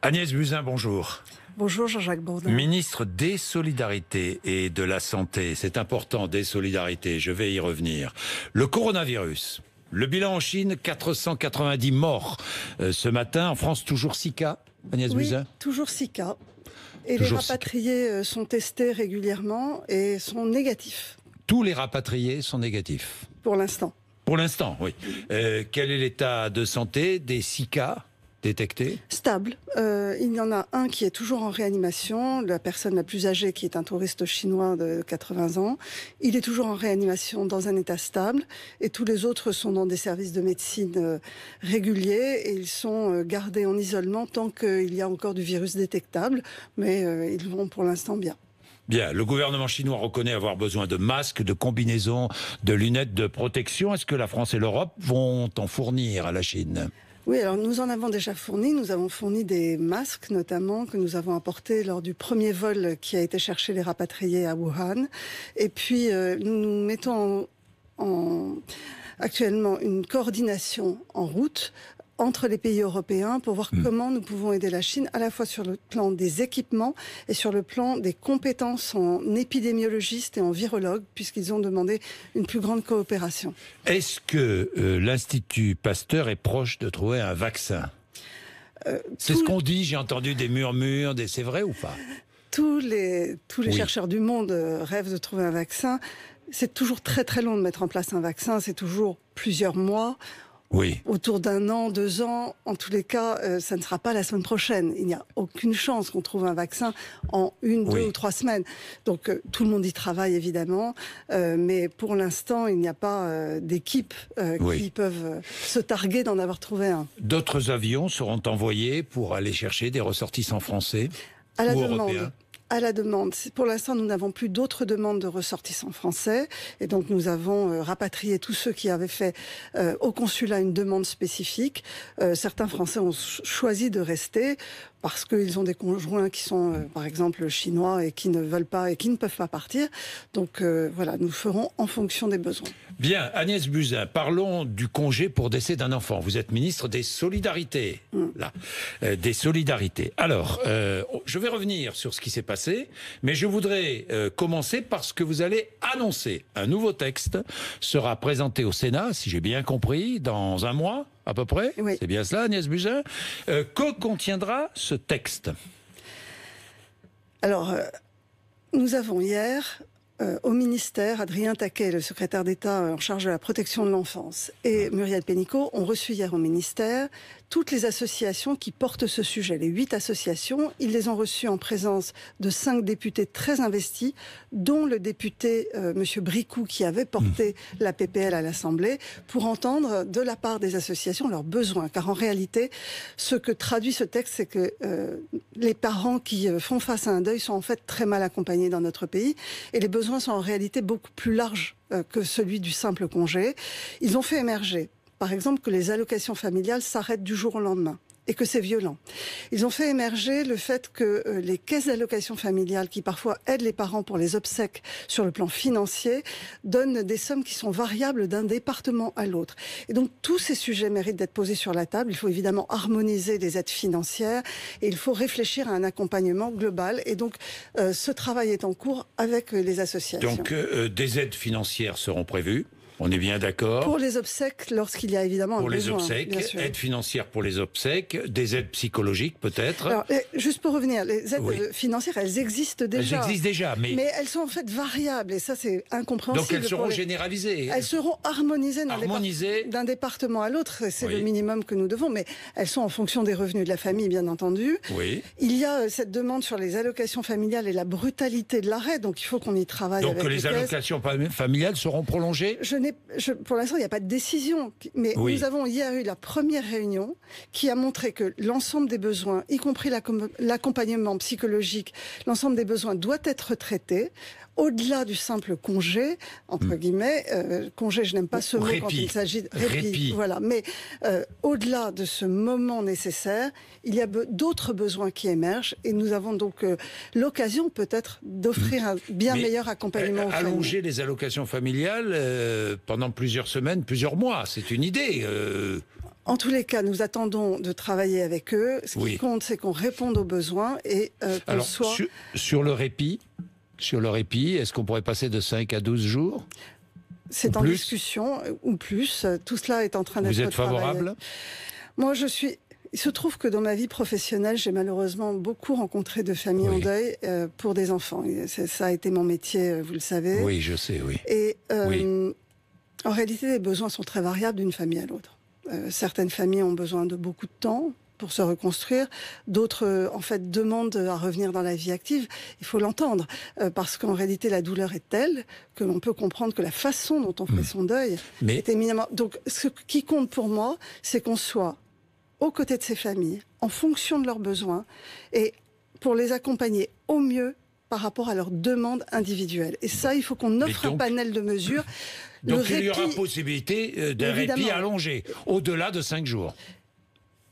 Agnès Buzyn, bonjour. Bonjour Jean-Jacques Bourdin. Ministre des Solidarités et de la Santé. C'est important, des solidarités, je vais y revenir. Le coronavirus, le bilan en Chine, 490 morts ce matin. En France, toujours 6 cas, Agnès Buzyn ? Toujours 6 cas. Et Toujours les rapatriés sont testés régulièrement et sont négatifs. Tous les rapatriés sont négatifs ? Pour l'instant. Pour l'instant, oui. Quel est l'état de santé des 6 cas détectés ? Stable. Il y en a un qui est toujours en réanimation, la personne la plus âgée qui est un touriste chinois de 80 ans. Il est toujours en réanimation dans un état stable et tous les autres sont dans des services de médecine réguliers et ils sont gardés en isolement tant qu'il y a encore du virus détectable, mais ils vont pour l'instant bien. Bien, le gouvernement chinois reconnaît avoir besoin de masques, de combinaisons, de lunettes de protection. Est-ce que la France et l'Europe vont en fournir à la Chine ? Oui, alors nous en avons déjà fourni. Nous avons fourni des masques, notamment, que nous avons apportés lors du premier vol qui a été chercher les rapatriés à Wuhan. Et puis, nous mettons actuellement une coordination en route entre les pays européens pour voir comment nous pouvons aider la Chine, à la fois sur le plan des équipements et sur le plan des compétences en épidémiologistes et en virologues, puisqu'ils ont demandé une plus grande coopération. Est-ce que l'Institut Pasteur est proche de trouver un vaccin ? C'est ce qu'on dit, j'ai entendu des murmures, c'est vrai ou pas ? Tous les chercheurs du monde rêvent de trouver un vaccin. C'est toujours très très long de mettre en place un vaccin, c'est toujours plusieurs mois. Oui. Autour d'1 an, 2 ans, en tous les cas, ça ne sera pas la semaine prochaine. Il n'y a aucune chance qu'on trouve un vaccin en 1, 2 ou 3 semaines. Donc tout le monde y travaille évidemment, mais pour l'instant, il n'y a pas d'équipe qui peuvent se targuer d'en avoir trouvé un. D'autres avions seront envoyés pour aller chercher des ressortissants français ou européens ? À la demande. Pour l'instant, nous n'avons plus d'autres demandes de ressortissants français. Et donc, nous avons rapatrié tous ceux qui avaient fait au consulat une demande spécifique. Certains Français ont choisi de rester parce qu'ils ont des conjoints qui sont, par exemple, chinois et qui ne veulent pas et qui ne peuvent pas partir. Donc, voilà, nous ferons en fonction des besoins. Bien, Agnès Buzyn, parlons du congé pour décès d'un enfant. Vous êtes ministre des Solidarités. Des Solidarités. Alors, je vais revenir sur ce qui s'est passé, mais je voudrais commencer parce que vous allez annoncer un nouveau texte, sera présenté au Sénat, si j'ai bien compris, dans 1 mois à peu près. Oui. C'est bien cela, Agnès Buzyn. Que contiendra ce texte ? Alors, nous avons hier... au ministère, Adrien Taquet, le secrétaire d'État en charge de la protection de l'enfance, et Muriel Pénicaud ont reçu hier au ministère toutes les associations qui portent ce sujet, les 8 associations. Ils les ont reçues en présence de 5 députés très investis, dont le député Monsieur Bricou, qui avait porté la PPL à l'Assemblée, pour entendre de la part des associations leurs besoins. Car en réalité, ce que traduit ce texte, c'est que les parents qui font face à un deuil sont en fait très mal accompagnés dans notre pays, et les besoins sont en réalité beaucoup plus larges que celui du simple congé. Ils ont fait émerger, par exemple, que les allocations familiales s'arrêtent du jour au lendemain et que c'est violent. Ils ont fait émerger le fait que les caisses d'allocations familiales, qui parfois aident les parents pour les obsèques sur le plan financier, donnent des sommes qui sont variables d'un département à l'autre. Et donc tous ces sujets méritent d'être posés sur la table. Il faut évidemment harmoniser les aides financières et il faut réfléchir à un accompagnement global. Et donc ce travail est en cours avec les associations. Donc des aides financières seront prévues. On est bien d'accord. Pour les obsèques, lorsqu'il y a évidemment un besoin. Pour les obsèques, aides financières pour les obsèques, des aides psychologiques peut-être. Alors, juste pour revenir, les aides financières, elles existent déjà. Elles existent déjà, mais elles sont en fait variables et ça c'est incompréhensible. Donc elles seront généralisées. Elles seront harmonisées d'un département à l'autre, c'est le minimum que nous devons, mais elles sont en fonction des revenus de la famille, bien entendu. Oui. Il y a cette demande sur les allocations familiales et la brutalité de l'arrêt, donc il faut qu'on y travaille. Donc les allocations familiales seront prolongées ? Pour l'instant, il n'y a pas de décision. Mais nous avons hier eu la première réunion qui a montré que l'ensemble des besoins, y compris l'accompagnement psychologique, l'ensemble des besoins doit être traité. Au-delà du simple congé, entre guillemets, congé, je n'aime pas ce mot quand il s'agit de répit. Voilà. Mais au-delà de ce moment nécessaire, il y a d'autres besoins qui émergent et nous avons donc l'occasion peut-être d'offrir un bien meilleur accompagnement aux familles. Allonger les allocations familiales pendant plusieurs semaines, plusieurs mois, c'est une idée. En tous les cas, nous attendons de travailler avec eux. Ce qui compte, c'est qu'on réponde aux besoins et qu'on soit... Sur le répit, est-ce qu'on pourrait passer de 5 à 12 jours? C'est en discussion, ou plus. Tout cela est en train d'être travaillé. Vous êtes favorable? Moi, je suis... Il se trouve que dans ma vie professionnelle, j'ai malheureusement beaucoup rencontré de familles en deuil pour des enfants. Ça a été mon métier, vous le savez. Oui, je sais, oui. Et en réalité, les besoins sont très variables d'une famille à l'autre. Certaines familles ont besoin de beaucoup de temps pour se reconstruire. D'autres, en fait, demandent à revenir dans la vie active. Il faut l'entendre, parce qu'en réalité, la douleur est telle que l'on peut comprendre que la façon dont on fait son deuil est éminemment... Donc, ce qui compte pour moi, c'est qu'on soit aux côtés de ces familles, en fonction de leurs besoins, et pour les accompagner au mieux par rapport à leurs demandes individuelles. Et ça, il faut qu'on offre un panel de mesures. Donc il y aura possibilité d'un répit allongé, au-delà de 5 jours.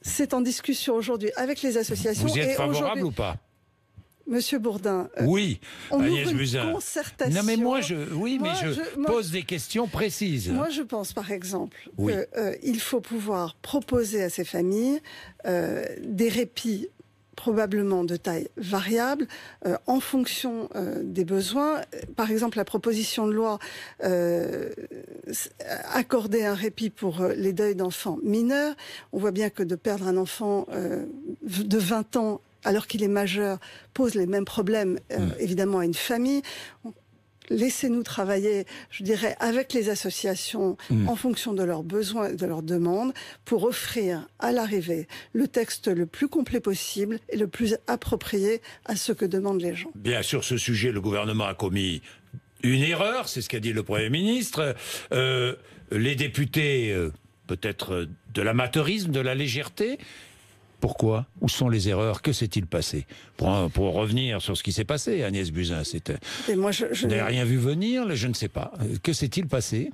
C'est en discussion aujourd'hui avec les associations. Vous y êtes favorable ou pas? Monsieur Bourdin, oui, on Agnès ouvre Buzyn. une concertation. Non mais je pose des questions précises. Moi je pense par exemple qu'il faut pouvoir proposer à ces familles des répits probablement de taille variable en fonction des besoins. Par exemple, la proposition de loi accorder un répit pour les deuils d'enfants mineurs. On voit bien que de perdre un enfant de 20 ans alors qu'il est majeur, pose les mêmes problèmes, évidemment, à une famille. Laissez-nous travailler, je dirais, avec les associations en fonction de leurs besoins et de leurs demandes pour offrir à l'arrivée le texte le plus complet possible et le plus approprié à ce que demandent les gens. Bien, sur ce sujet, le gouvernement a commis une erreur, c'est ce qu'a dit le Premier ministre. Les députés, peut-être de l'amateurisme, de la légèreté. Pourquoi? Où sont les erreurs? Que s'est-il passé? Pour revenir sur ce qui s'est passé, Agnès Buzyn, je n'ai rien vu venir, je ne sais pas. Que s'est-il passé?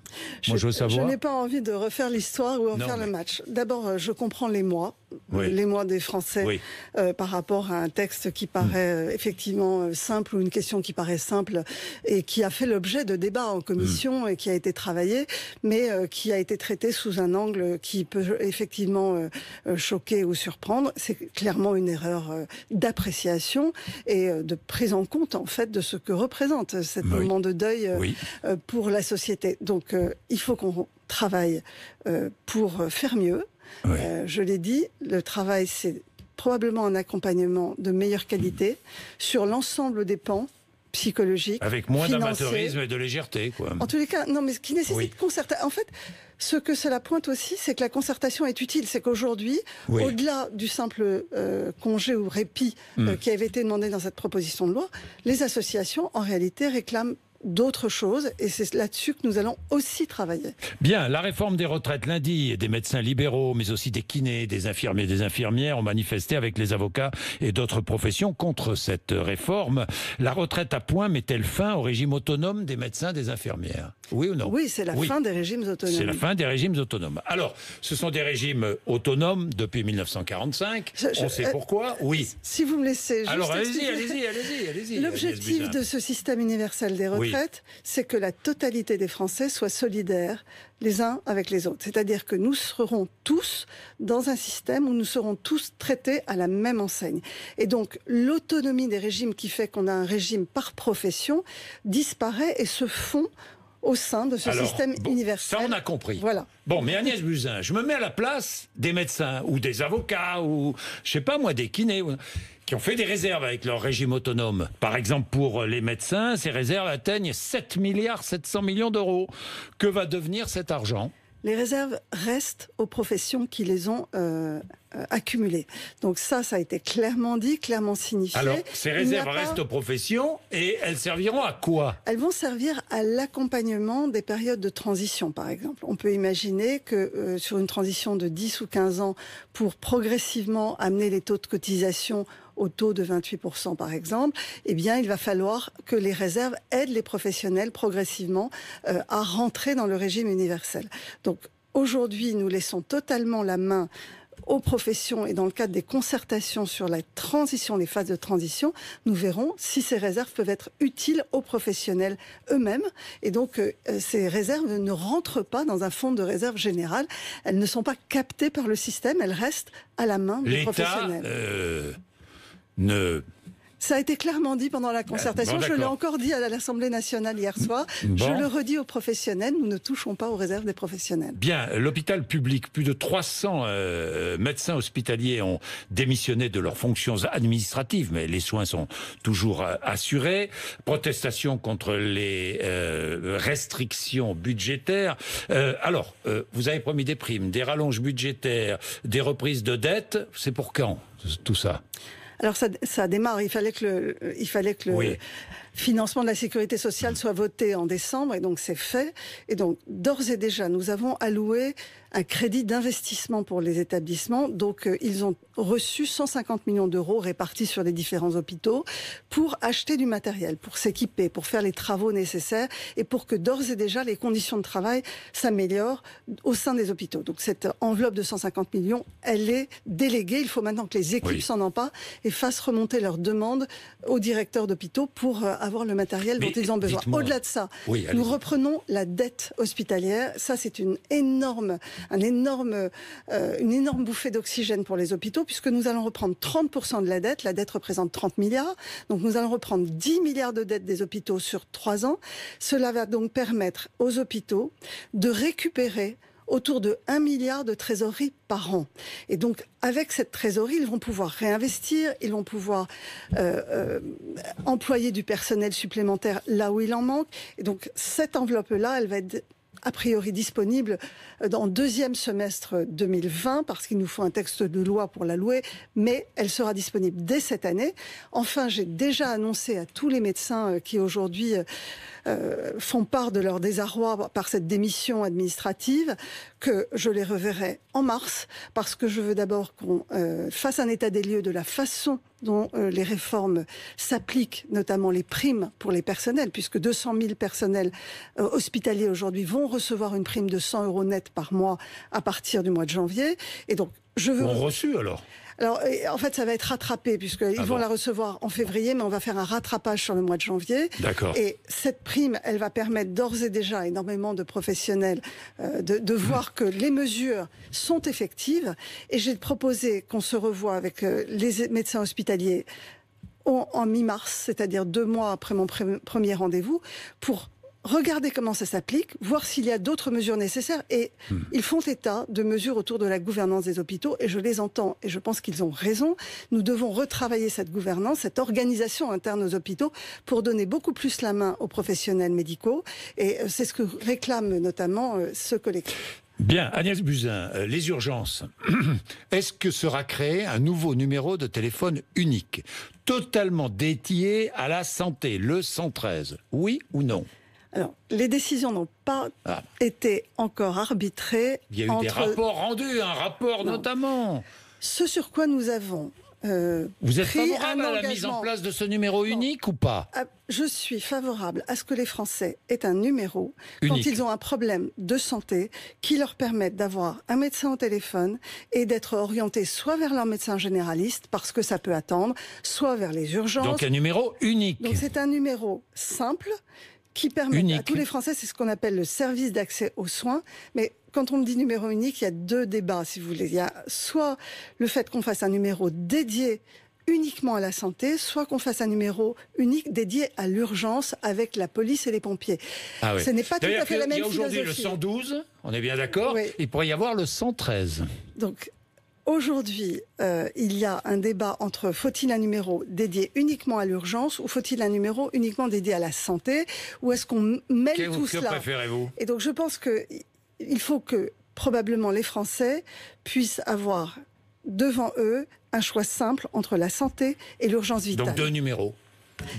Moi, je veux savoir. Je n'ai pas envie de refaire l'histoire ou refaire le match. D'abord, je comprends l'émoi des Français par rapport à un texte qui paraît effectivement simple ou une question qui paraît simple et qui a fait l'objet de débats en commission et qui a été travaillé, mais qui a été traité sous un angle qui peut effectivement choquer ou surprendre. C'est clairement une erreur d'appréciation et de prise en compte en fait de ce que représente cet moment de deuil pour la société. Donc il faut qu'on travaille pour faire mieux. Je l'ai dit, le travail c'est probablement un accompagnement de meilleure qualité sur l'ensemble des pans psychologiques, avec moins d'amateurisme et de légèreté, quoi. En tous les cas, non, mais ce qui nécessite concertation. En fait, ce que cela pointe aussi, c'est que la concertation est utile. C'est qu'aujourd'hui, au-delà du simple congé ou répit qui avait été demandé dans cette proposition de loi, les associations, en réalité, réclament d'autres choses, et c'est là-dessus que nous allons aussi travailler. Bien, la réforme des retraites lundi, des médecins libéraux, mais aussi des kinés, des infirmiers, des infirmières ont manifesté avec les avocats et d'autres professions contre cette réforme. La retraite à points met-elle fin au régime autonome des médecins, des infirmières? Oui ou non? Oui, c'est la fin des régimes autonomes. C'est la fin des régimes autonomes. Alors, ce sont des régimes autonomes depuis 1945. On sait pourquoi. Oui. Si vous me laissez juste... Alors, allez-y. L'objectif de ce système universel des retraites, c'est que la totalité des Français soient solidaires les uns avec les autres. C'est-à-dire que nous serons tous dans un système où nous serons tous traités à la même enseigne. Et donc, l'autonomie des régimes qui fait qu'on a un régime par profession disparaît et se fond au sein de ce système universel. Ça, on a compris. Voilà. Bon, mais Agnès Buzyn, je me mets à la place des médecins ou des avocats ou, je sais pas moi, des kinés qui ont fait des réserves avec leur régime autonome. Par exemple, pour les médecins, ces réserves atteignent 7 milliards 700 millions d'euros. Que va devenir cet argent? Les réserves restent aux professions qui les ont accumulées. Donc ça a été clairement dit, clairement signifié. Alors, ces réserves restent aux professions et elles serviront à quoi? Elles vont servir à l'accompagnement des périodes de transition, par exemple. On peut imaginer que sur une transition de 10 ou 15 ans, pour progressivement amener les taux de cotisation au taux de 28% par exemple, eh bien il va falloir que les réserves aident les professionnels progressivement à rentrer dans le régime universel. Donc aujourd'hui, nous laissons totalement la main aux professions et dans le cadre des concertations sur la transition, les phases de transition, nous verrons si ces réserves peuvent être utiles aux professionnels eux-mêmes. Et donc, ces réserves ne rentrent pas dans un fonds de réserve général. Elles ne sont pas captées par le système, elles restent à la main des professionnels. Ça a été clairement dit pendant la concertation. Je l'ai encore dit à l'Assemblée nationale hier soir. Je le redis aux professionnels, nous ne touchons pas aux réserves des professionnels. Bien, l'hôpital public, plus de 300 médecins hospitaliers ont démissionné de leurs fonctions administratives, mais les soins sont toujours assurés. Protestation contre les restrictions budgétaires. Alors, vous avez promis des primes, des rallonges budgétaires, des reprises de dettes. C'est pour quand, tout ça ? Alors ça démarre, il fallait que le financement de la sécurité sociale soit voté en décembre, et donc c'est fait. Et donc d'ores et déjà, nous avons alloué un crédit d'investissement pour les établissements. Donc ils ont reçu 150 millions d'euros répartis sur les différents hôpitaux pour acheter du matériel, pour s'équiper, pour faire les travaux nécessaires et pour que d'ores et déjà les conditions de travail s'améliorent au sein des hôpitaux. Donc cette enveloppe de 150 millions, elle est déléguée. Il faut maintenant que les équipes s'en emparent et fassent remonter leurs demandes aux directeurs d'hôpitaux pour avoir le matériel dont ils ont besoin. Au-delà de ça, nous reprenons la dette hospitalière. Ça, c'est une énorme bouffée d'oxygène pour les hôpitaux, puisque nous allons reprendre 30% de la dette. La dette représente 30 milliards. Donc nous allons reprendre 10 milliards de dettes des hôpitaux sur 3 ans. Cela va donc permettre aux hôpitaux de récupérer autour de 1 milliard de trésorerie par an. Et donc, avec cette trésorerie, ils vont pouvoir réinvestir, ils vont pouvoir employer du personnel supplémentaire là où il en manque. Et donc, cette enveloppe-là, elle va être a priori disponible dans deuxième semestre 2020, parce qu'il nous faut un texte de loi pour l'allouer, mais elle sera disponible dès cette année. Enfin, j'ai déjà annoncé à tous les médecins qui aujourd'hui font part de leur désarroi par cette démission administrative que je les reverrai en mars, parce que je veux d'abord qu'on fasse un état des lieux de la façon dont les réformes s'appliquent, notamment les primes pour les personnels, puisque 200 000 personnels hospitaliers aujourd'hui vont recevoir une prime de 100 € net par mois à partir du mois de janvier. Et donc, je veux... Ont reçu alors ? Alors, en fait, ça va être rattrapé, puisqu'ils vont la recevoir en février, mais on va faire un rattrapage sur le mois de janvier. D'accord. Et cette prime, elle va permettre d'ores et déjà à énormément de professionnels de voir que les mesures sont effectives. Et j'ai proposé qu'on se revoie avec les médecins hospitaliers en mi-mars, c'est-à-dire 2 mois après mon premier rendez-vous, pour regarder comment ça s'applique, voir s'il y a d'autres mesures nécessaires. Et ils font état de mesures autour de la gouvernance des hôpitaux, et je les entends, et je pense qu'ils ont raison. Nous devons retravailler cette gouvernance, cette organisation interne aux hôpitaux, pour donner beaucoup plus la main aux professionnels médicaux. Et c'est ce que réclame notamment ce collectif. Bien, Agnès Buzyn, les urgences. Est-ce que sera créé un nouveau numéro de téléphone unique, totalement dédié à la santé, le 113 ? Oui ou non ? Alors, les décisions n'ont pas été encore arbitrées. Il y a eu des rapports rendus, un rapport notamment. Ce sur quoi nous avons vous êtes favorable à la mise en place de ce numéro unique ou pas ? Je suis favorable à ce que les Français aient un numéro unique quand ils ont un problème de santé qui leur permette d'avoir un médecin au téléphone et d'être orientés soit vers leur médecin généraliste, parce que ça peut attendre, soit vers les urgences. Donc un numéro unique. Donc c'est un numéro simple qui permet à tous les Français, c'est ce qu'on appelle le service d'accès aux soins. Mais quand on me dit numéro unique, il y a 2 débats, si vous voulez. Il y a soit le fait qu'on fasse un numéro dédié uniquement à la santé, soit qu'on fasse un numéro unique dédié à l'urgence avec la police et les pompiers. Ce n'est pas tout à fait la même philosophie. Il y a aujourd'hui le 112, on est bien d'accord, il pourrait y avoir le 113. Donc, aujourd'hui, il y a un débat entre faut-il un numéro dédié uniquement à l'urgence ou faut-il un numéro uniquement dédié à la santé, ou est-ce qu'on mêle tout cela ? Que préférez-vous ? Et donc je pense qu'il faut que probablement les Français puissent avoir devant eux un choix simple entre la santé et l'urgence vitale. Donc 2 numéros.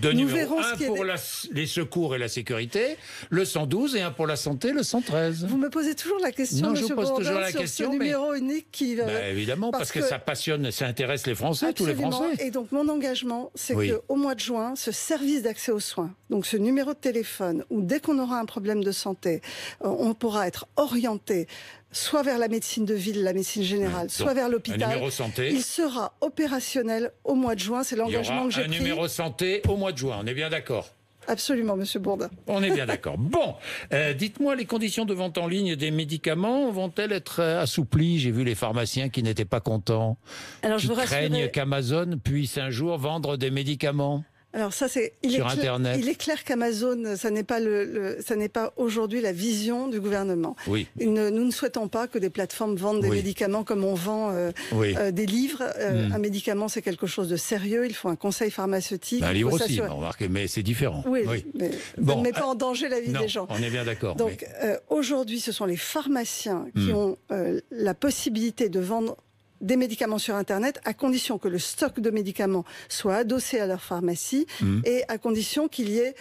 2 numéros, un pour les secours et la sécurité, le 112, et un pour la santé, le 113. Vous me posez toujours la question, je pose toujours la question, ce numéro unique qui... évidemment, parce que ça passionne, ça intéresse les Français, absolument, tous les Français. Et donc mon engagement, c'est qu'au mois de juin, ce service d'accès aux soins, donc ce numéro de téléphone, où dès qu'on aura un problème de santé, on pourra être orienté soit vers la médecine de ville, la médecine générale, soit vers Un l'hôpital. numéro santé. Il sera opérationnel au mois de juin. C'est l'engagement que j'ai pris. Un numéro santé au mois de juin. On est bien d'accord? Absolument, Monsieur Bourdin. On est bien d'accord. Bon, dites-moi, les conditions de vente en ligne des médicaments vont-elles être assouplies? J'ai vu les pharmaciens qui n'étaient pas contents, Alors, qui craignent qu'Amazon puisse un jour vendre des médicaments. Alors ça, Internet. Il est clair qu'Amazon, ça n'est pas aujourd'hui la vision du gouvernement. Oui. Nous ne souhaitons pas que des plateformes vendent des médicaments comme on vend des livres. Un médicament, c'est quelque chose de sérieux. Il faut un conseil pharmaceutique. Un livre aussi, remarquez, mais c'est différent. Oui. Mais ça ne met pas en danger la vie des gens. On est bien d'accord. Donc aujourd'hui, ce sont les pharmaciens qui ont la possibilité de vendre des médicaments sur Internet, à condition que le stock de médicaments soit adossé à leur pharmacie et à condition qu'il y ait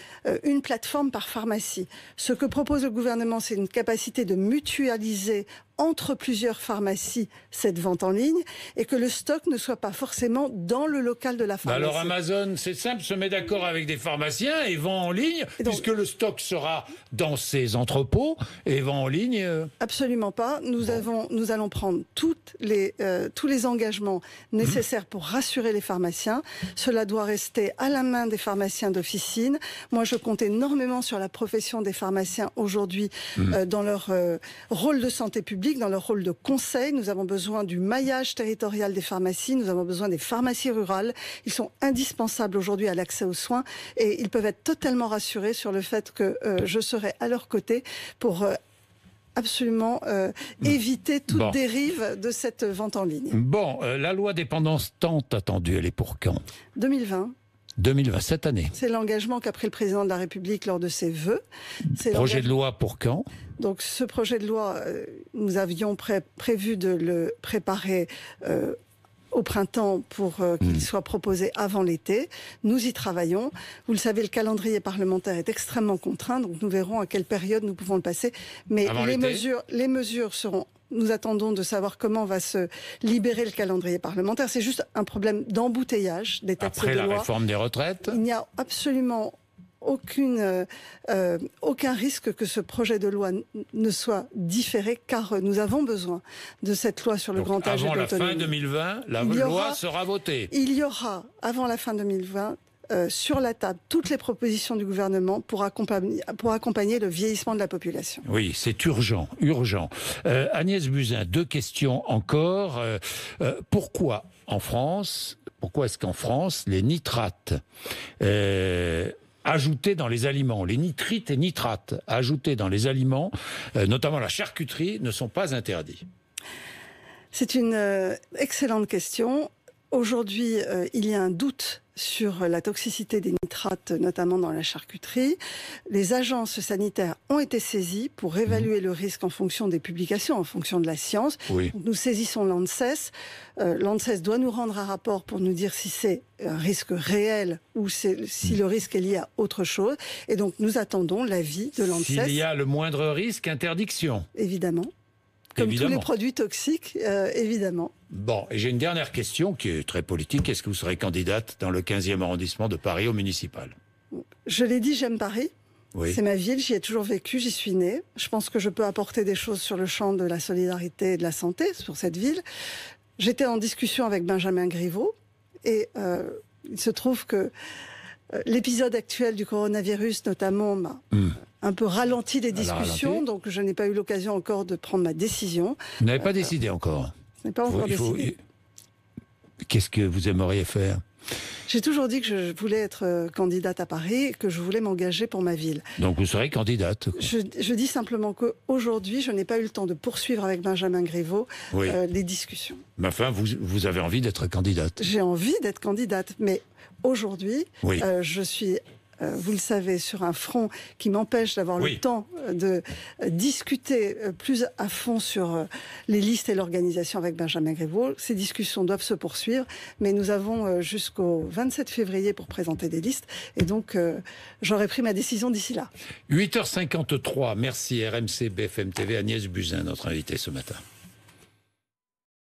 une plateforme par pharmacie. Ce que propose le gouvernement, c'est une capacité de mutualiser entre plusieurs pharmacies cette vente en ligne et que le stock ne soit pas forcément dans le local de la pharmacie. Alors Amazon, c'est simple, se met d'accord avec des pharmaciens et vend en ligne, puisque le stock sera dans ses entrepôts et vend en ligne. Absolument pas. Nous allons prendre tous les engagements nécessaires pour rassurer les pharmaciens. Cela doit rester à la main des pharmaciens d'officine. Moi, je compte énormément sur la profession des pharmaciens aujourd'hui dans leur rôle de santé publique, dans leur rôle de conseil. Nous avons besoin du maillage territorial des pharmacies, nous avons besoin des pharmacies rurales. Ils sont indispensables aujourd'hui à l'accès aux soins et ils peuvent être totalement rassurés sur le fait que je serai à leur côté pour absolument éviter toute dérive de cette vente en ligne. Bon, la loi dépendance tant attendue, elle est pour quand? 2020. 2020, cette année. C'est l'engagement qu'a pris le président de la République lors de ses vœux. Projet de loi pour quand? Donc ce projet de loi, nous avions prévu de le préparer au printemps pour qu'il soit proposé avant l'été. Nous y travaillons. Vous le savez, le calendrier parlementaire est extrêmement contraint, donc nous verrons à quelle période nous pouvons le passer. Mais les mesures seront... Nous attendons de savoir comment va se libérer le calendrier parlementaire. C'est juste un problème d'embouteillage des textes de loi. Après la réforme des retraites? Il n'y a absolument aucun risque que ce projet de loi ne soit différé, car nous avons besoin de cette loi sur le grand âge et l'autonomie. Avant la fin 2020, la loi sera votée. Il y aura, avant la fin 2020, sur la table toutes les propositions du gouvernement pour accompagner le vieillissement de la population. Oui, c'est urgent, urgent. Agnès Buzyn, 2 questions encore. Pourquoi est-ce qu'en France, les nitrates ajoutés dans les aliments, les nitrites et nitrates ajoutés dans les aliments, notamment la charcuterie, ne sont pas interdits? C'est une excellente question. Aujourd'hui, il y a un doute sur la toxicité des nitrates, notamment dans la charcuterie. Les agences sanitaires ont été saisies pour évaluer le risque en fonction des publications, en fonction de la science. Oui. Nous saisissons l'ANSES. L'ANSES doit nous rendre un rapport pour nous dire si c'est un risque réel ou si le risque est lié à autre chose. Et donc nous attendons l'avis de l'ANSES. S'il y a le moindre risque, interdiction. Évidemment. Comme tous les produits toxiques, évidemment. Bon, et j'ai une dernière question qui est très politique. Est-ce que vous serez candidate dans le 15e arrondissement de Paris au municipal? Je l'ai dit, j'aime Paris. Oui. C'est ma ville, j'y ai toujours vécu, j'y suis née. Je pense que je peux apporter des choses sur le champ de la solidarité et de la santé, sur cette ville. J'étais en discussion avec Benjamin Griveaux et il se trouve que l'épisode actuel du coronavirus, notamment, m'a un peu ralenti les discussions, donc je n'ai pas eu l'occasion encore de prendre ma décision. Vous n'avez pas décidé encore? Je n'ai pas encore décidé. Qu'est-ce que vous aimeriez faire? J'ai toujours dit que je voulais être candidate à Paris et que je voulais m'engager pour ma ville. Donc vous serez candidate? Je dis simplement qu'aujourd'hui, je n'ai pas eu le temps de poursuivre avec Benjamin Griveaux les discussions. Mais enfin, vous avez envie d'être candidate? J'ai envie d'être candidate, mais aujourd'hui, je suis... vous le savez, sur un front qui m'empêche d'avoir le temps de discuter plus à fond sur les listes et l'organisation avec Benjamin Griveaux. Ces discussions doivent se poursuivre, mais nous avons jusqu'au 27 février pour présenter des listes, et donc j'aurai pris ma décision d'ici là. 8h53, merci RMC BFM TV, Agnès Buzyn, notre invitée ce matin.